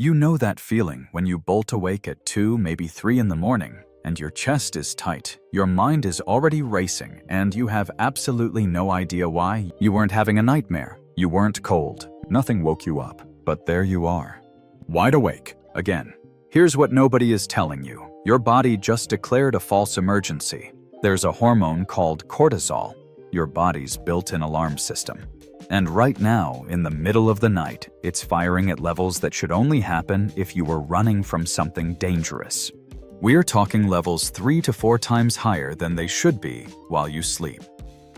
You know that feeling when you bolt awake at 2, maybe 3 in the morning, and your chest is tight, your mind is already racing, and you have absolutely no idea why. You weren't having a nightmare, you weren't cold, nothing woke you up, but there you are. Wide awake, again. Here's what nobody is telling you. Your body just declared a false emergency. There's a hormone called cortisol, your body's built-in alarm system. And right now, in the middle of the night, it's firing at levels that should only happen if you were running from something dangerous. We're talking levels 3 to 4 times higher than they should be while you sleep.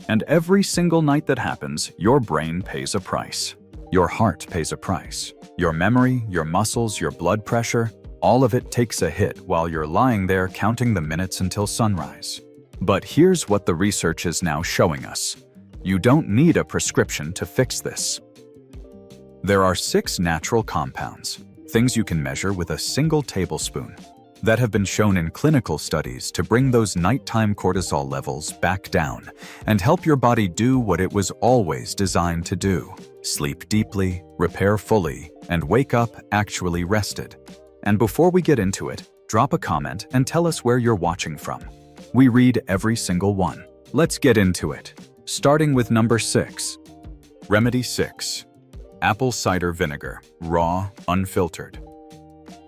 And every single night that happens, your brain pays a price. Your heart pays a price. Your memory, your muscles, your blood pressure, all of it takes a hit while you're lying there counting the minutes until sunrise. But here's what the research is now showing us. You don't need a prescription to fix this. There are 6 natural compounds, things you can measure with a single tablespoon, that have been shown in clinical studies to bring those nighttime cortisol levels back down and help your body do what it was always designed to do: sleep deeply, repair fully, and wake up actually rested. And before we get into it, drop a comment and tell us where you're watching from. We read every single one. Let's get into it. Starting with number 6. Remedy 6. Apple cider vinegar, raw, unfiltered.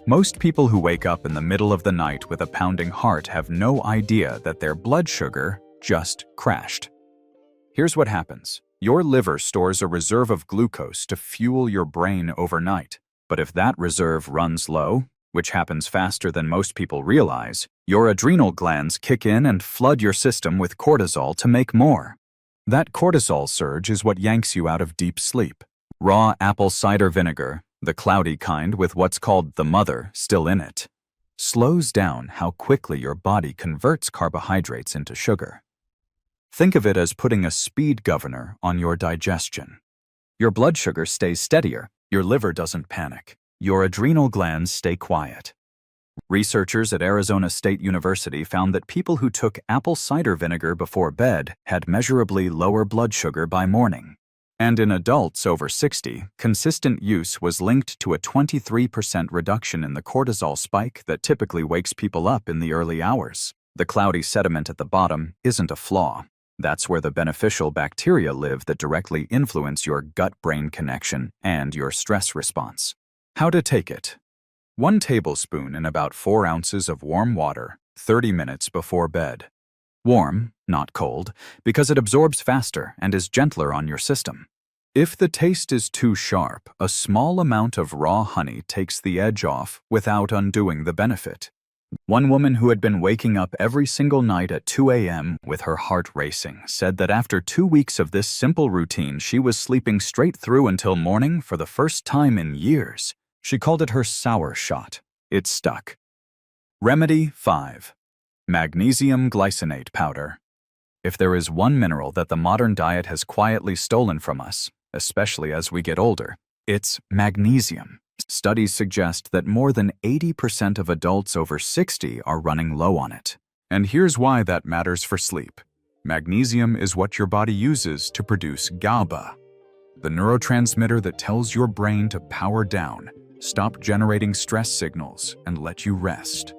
Most people who wake up in the middle of the night with a pounding heart have no idea that their blood sugar just crashed. Here's what happens. Your liver stores a reserve of glucose to fuel your brain overnight. But if that reserve runs low, which happens faster than most people realize, your adrenal glands kick in and flood your system with cortisol to make more. That cortisol surge is what yanks you out of deep sleep. Raw apple cider vinegar, the cloudy kind with what's called the mother still in it, slows down how quickly your body converts carbohydrates into sugar. Think of it as putting a speed governor on your digestion. Your blood sugar stays steadier, your liver doesn't panic, your adrenal glands stay quiet. Researchers at Arizona State University found that people who took apple cider vinegar before bed had measurably lower blood sugar by morning. And in adults over 60, consistent use was linked to a 23% reduction in the cortisol spike that typically wakes people up in the early hours. The cloudy sediment at the bottom isn't a flaw. That's where the beneficial bacteria live that directly influence your gut-brain connection and your stress response. How to take it? 1 tablespoon in about 4 ounces of warm water, 30 minutes before bed. Warm, not cold, because it absorbs faster and is gentler on your system. If the taste is too sharp, a small amount of raw honey takes the edge off without undoing the benefit. One woman who had been waking up every single night at 2 a.m. with her heart racing said that after 2 weeks of this simple routine, she was sleeping straight through until morning for the first time in years. She called it her sour shot. It stuck. Remedy 5. Magnesium Glycinate powder. If there is one mineral that the modern diet has quietly stolen from us, especially as we get older, it's magnesium. Studies suggest that more than 80% of adults over 60 are running low on it. And here's why that matters for sleep. Magnesium is what your body uses to produce GABA, the neurotransmitter that tells your brain to power down, stop generating stress signals, and let you rest.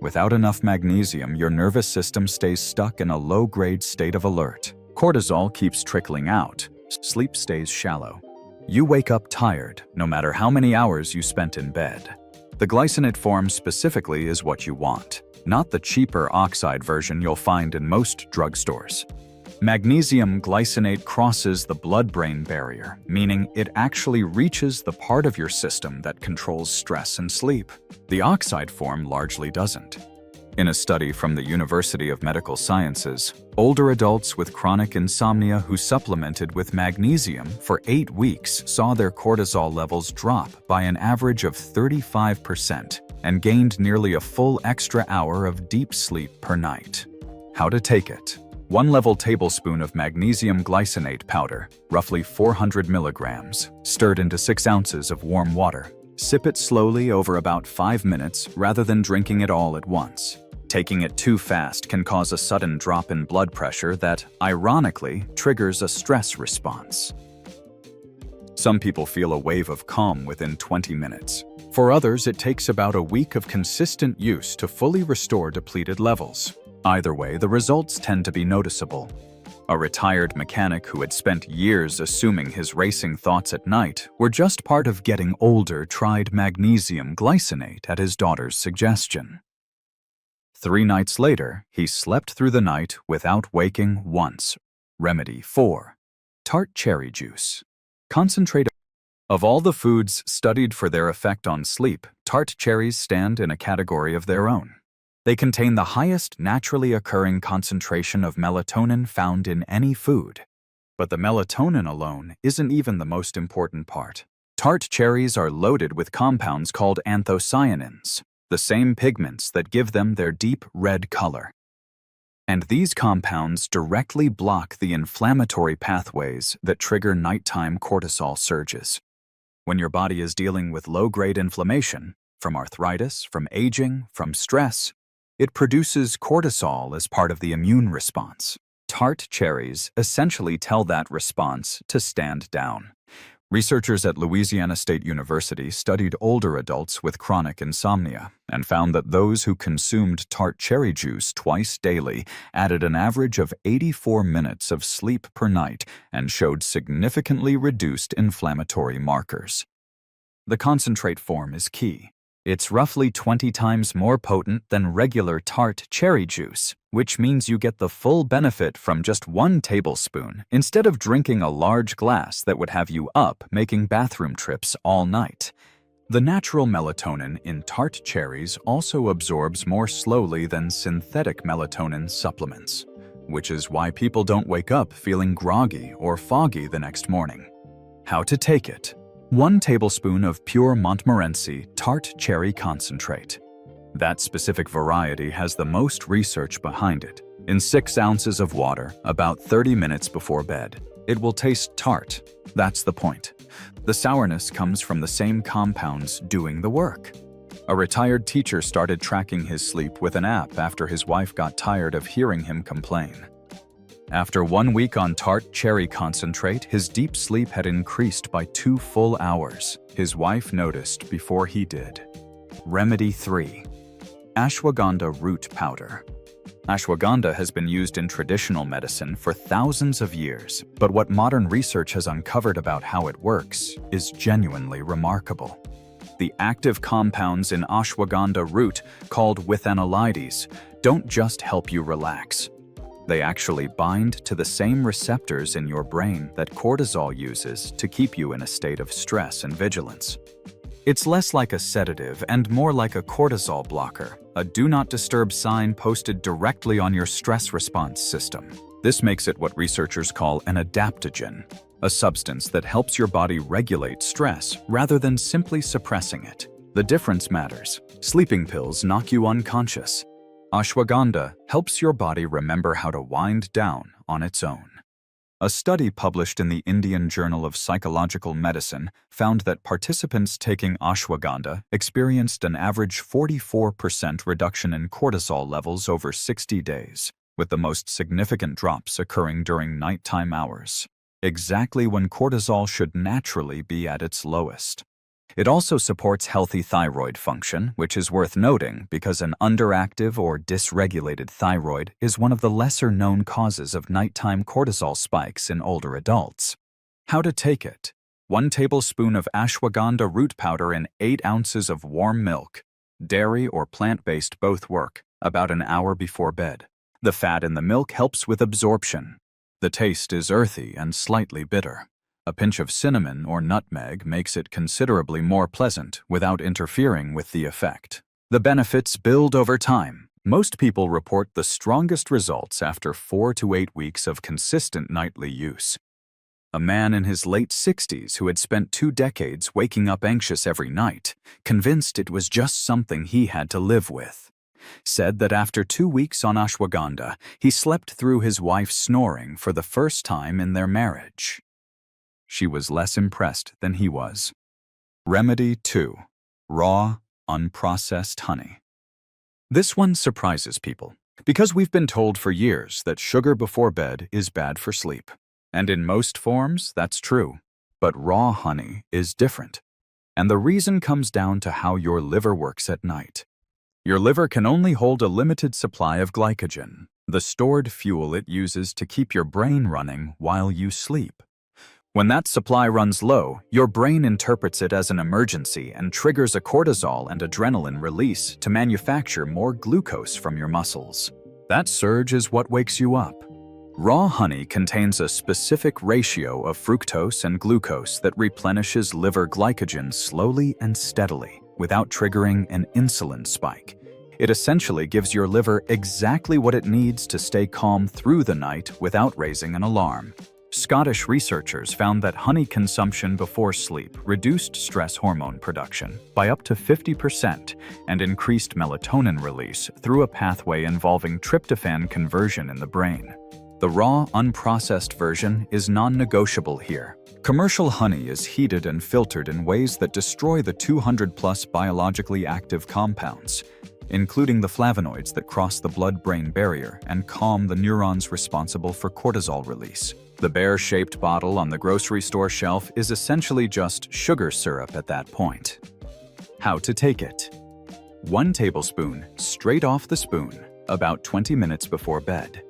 Without enough magnesium, your nervous system stays stuck in a low-grade state of alert. Cortisol keeps trickling out. Sleep stays shallow. You wake up tired, no matter how many hours you spent in bed. The glycinate form specifically is what you want, not the cheaper oxide version you'll find in most drugstores. Magnesium glycinate crosses the blood-brain barrier, meaning it actually reaches the part of your system that controls stress and sleep. The oxide form largely doesn't. In a study from the University of Medical Sciences, older adults with chronic insomnia who supplemented with magnesium for 8 weeks saw their cortisol levels drop by an average of 35% and gained nearly a full extra hour of deep sleep per night. How to take it? 1 level tablespoon of magnesium glycinate powder, roughly 400 milligrams, stirred into 6 ounces of warm water. Sip it slowly over about 5 minutes rather than drinking it all at once. Taking it too fast can cause a sudden drop in blood pressure that, ironically, triggers a stress response. Some people feel a wave of calm within 20 minutes. For others, it takes about a week of consistent use to fully restore depleted levels. Either way, the results tend to be noticeable. A retired mechanic who had spent years assuming his racing thoughts at night were just part of getting older tried magnesium glycinate at his daughter's suggestion. 3 nights later, he slept through the night without waking once. Remedy 4. Tart cherry juice. Concentrate. Of all the foods studied for their effect on sleep, tart cherries stand in a category of their own. They contain the highest naturally occurring concentration of melatonin found in any food. But the melatonin alone isn't even the most important part. Tart cherries are loaded with compounds called anthocyanins, the same pigments that give them their deep red color. And these compounds directly block the inflammatory pathways that trigger nighttime cortisol surges. When your body is dealing with low-grade inflammation, from arthritis, from aging, from stress, it produces cortisol as part of the immune response. Tart cherries essentially tell that response to stand down. Researchers at Louisiana State University studied older adults with chronic insomnia and found that those who consumed tart cherry juice twice daily added an average of 84 minutes of sleep per night and showed significantly reduced inflammatory markers. The concentrate form is key. It's roughly 20 times more potent than regular tart cherry juice, which means you get the full benefit from just 1 tablespoon instead of drinking a large glass that would have you up making bathroom trips all night. The natural melatonin in tart cherries also absorbs more slowly than synthetic melatonin supplements, which is why people don't wake up feeling groggy or foggy the next morning. How to take it? 1 tablespoon of pure Montmorency tart cherry concentrate. That specific variety has the most research behind it. In 6 ounces of water, about 30 minutes before bed. It will taste tart. That's the point. The sourness comes from the same compounds doing the work. A retired teacher started tracking his sleep with an app after his wife got tired of hearing him complain. After 1 week on tart cherry concentrate, his deep sleep had increased by 2 full hours. His wife noticed before he did. Remedy 3. Ashwagandha root powder. Ashwagandha has been used in traditional medicine for thousands of years, but what modern research has uncovered about how it works is genuinely remarkable. The active compounds in ashwagandha root, called withanolides, don't just help you relax. They actually bind to the same receptors in your brain that cortisol uses to keep you in a state of stress and vigilance. It's less like a sedative and more like a cortisol blocker, a do not disturb sign posted directly on your stress response system. This makes it what researchers call an adaptogen, a substance that helps your body regulate stress rather than simply suppressing it. The difference matters. Sleeping pills knock you unconscious. Ashwagandha helps your body remember how to wind down on its own. A study published in the Indian Journal of Psychological Medicine found that participants taking ashwagandha experienced an average 44% reduction in cortisol levels over 60 days, with the most significant drops occurring during nighttime hours, exactly when cortisol should naturally be at its lowest. It also supports healthy thyroid function, which is worth noting because an underactive or dysregulated thyroid is one of the lesser-known causes of nighttime cortisol spikes in older adults. How to take it? 1 tablespoon of ashwagandha root powder in 8 ounces of warm milk. Dairy or plant-based both work, about an hour before bed. The fat in the milk helps with absorption. The taste is earthy and slightly bitter. A pinch of cinnamon or nutmeg makes it considerably more pleasant without interfering with the effect. The benefits build over time. Most people report the strongest results after 4 to 8 weeks of consistent nightly use. A man in his late 60s who had spent 2 decades waking up anxious every night, convinced it was just something he had to live with, said that after 2 weeks on ashwagandha, he slept through his wife snoring for the first time in their marriage. She was less impressed than he was. Remedy 2. Raw, unprocessed honey. This one surprises people, because we've been told for years that sugar before bed is bad for sleep. And in most forms, that's true. But raw honey is different. And the reason comes down to how your liver works at night. Your liver can only hold a limited supply of glycogen, the stored fuel it uses to keep your brain running while you sleep. When that supply runs low, your brain interprets it as an emergency and triggers a cortisol and adrenaline release to manufacture more glucose from your muscles. That surge is what wakes you up. Raw honey contains a specific ratio of fructose and glucose that replenishes liver glycogen slowly and steadily, without triggering an insulin spike. It essentially gives your liver exactly what it needs to stay calm through the night without raising an alarm. Scottish researchers found that honey consumption before sleep reduced stress hormone production by up to 50% and increased melatonin release through a pathway involving tryptophan conversion in the brain. The raw, unprocessed version is non-negotiable here. Commercial honey is heated and filtered in ways that destroy the 200-plus biologically active compounds, including the flavonoids that cross the blood-brain barrier and calm the neurons responsible for cortisol release. The bear-shaped bottle on the grocery store shelf is essentially just sugar syrup at that point. How to take it? 1 tablespoon straight off the spoon, about 20 minutes before bed.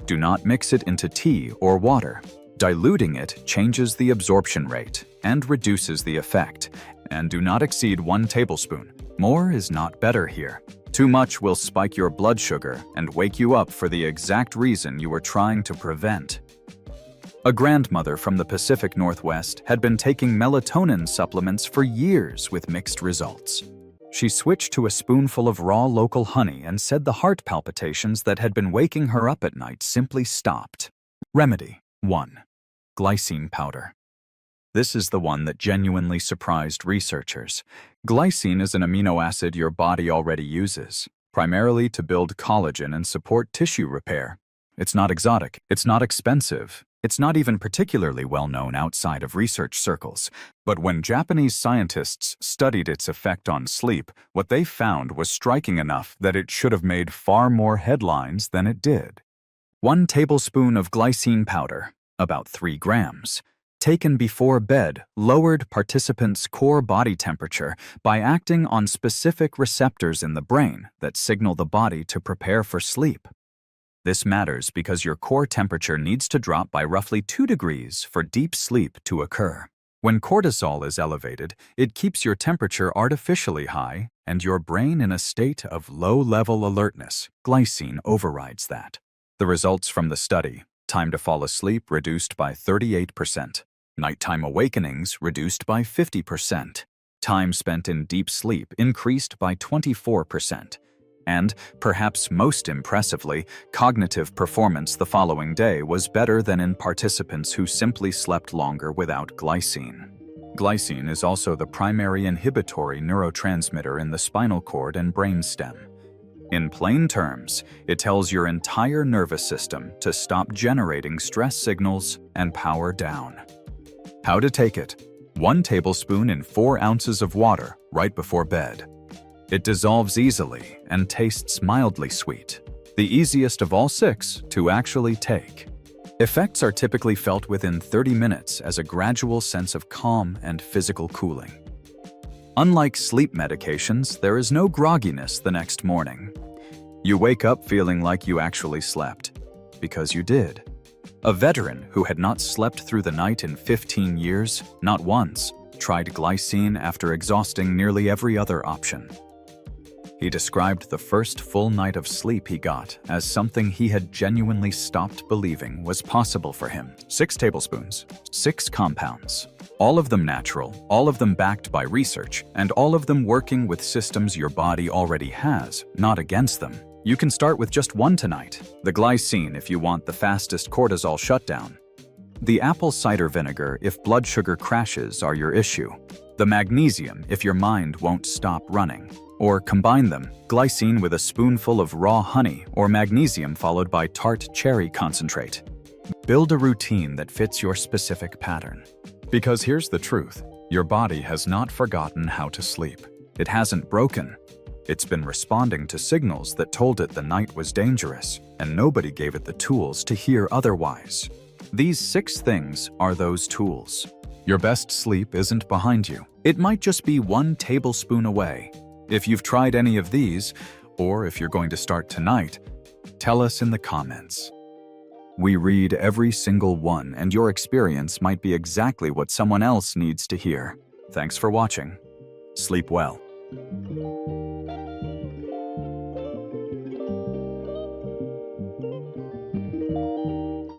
Do not mix it into tea or water. Diluting it changes the absorption rate and reduces the effect, and do not exceed 1 tablespoon. More is not better here. Too much will spike your blood sugar and wake you up for the exact reason you were trying to prevent. A grandmother from the Pacific Northwest had been taking melatonin supplements for years with mixed results. She switched to a spoonful of raw local honey and said the heart palpitations that had been waking her up at night simply stopped. Remedy 1. Glycine powder. This is the one that genuinely surprised researchers. Glycine is an amino acid your body already uses, primarily to build collagen and support tissue repair. It's not exotic, it's not expensive, it's not even particularly well known outside of research circles. But when Japanese scientists studied its effect on sleep, what they found was striking enough that it should have made far more headlines than it did. 1 tablespoon of glycine powder, about 3 grams, taken before bed, lowered participants' core body temperature by acting on specific receptors in the brain that signal the body to prepare for sleep. This matters because your core temperature needs to drop by roughly 2 degrees for deep sleep to occur. When cortisol is elevated, it keeps your temperature artificially high and your brain in a state of low-level alertness. Glycine overrides that. The results from the study: time to fall asleep reduced by 38%, nighttime awakenings reduced by 50%, time spent in deep sleep increased by 24%, and, perhaps most impressively, cognitive performance the following day was better than in participants who simply slept longer without glycine. Glycine is also the primary inhibitory neurotransmitter in the spinal cord and brainstem. In plain terms, it tells your entire nervous system to stop generating stress signals and power down. How to take it? 1 tablespoon in 4 ounces of water right before bed. It dissolves easily and tastes mildly sweet, the easiest of all 6 to actually take. Effects are typically felt within 30 minutes as a gradual sense of calm and physical cooling. Unlike sleep medications, there is no grogginess the next morning. You wake up feeling like you actually slept, because you did. A veteran who had not slept through the night in 15 years, not once, tried glycine after exhausting nearly every other option. He described the first full night of sleep he got as something he had genuinely stopped believing was possible for him. 6 tablespoons, 6 compounds, all of them natural, all of them backed by research, and all of them working with systems your body already has, not against them. You can start with just 1 tonight, the glycine if you want the fastest cortisol shutdown. The apple cider vinegar if blood sugar crashes are your issue. The magnesium if your mind won't stop running. Or combine them, glycine with a spoonful of raw honey or magnesium followed by Tart Cherry concentrate. Build a routine that fits your specific pattern. Because here's the truth, your body has not forgotten how to sleep. It hasn't broken. It's been responding to signals that told it the night was dangerous, and nobody gave it the tools to hear otherwise. These 6 things are those tools. Your best sleep isn't behind you. It might just be 1 tablespoon away. If you've tried any of these, or if you're going to start tonight, tell us in the comments. We read every single one, and your experience might be exactly what someone else needs to hear. Thanks for watching. Sleep well.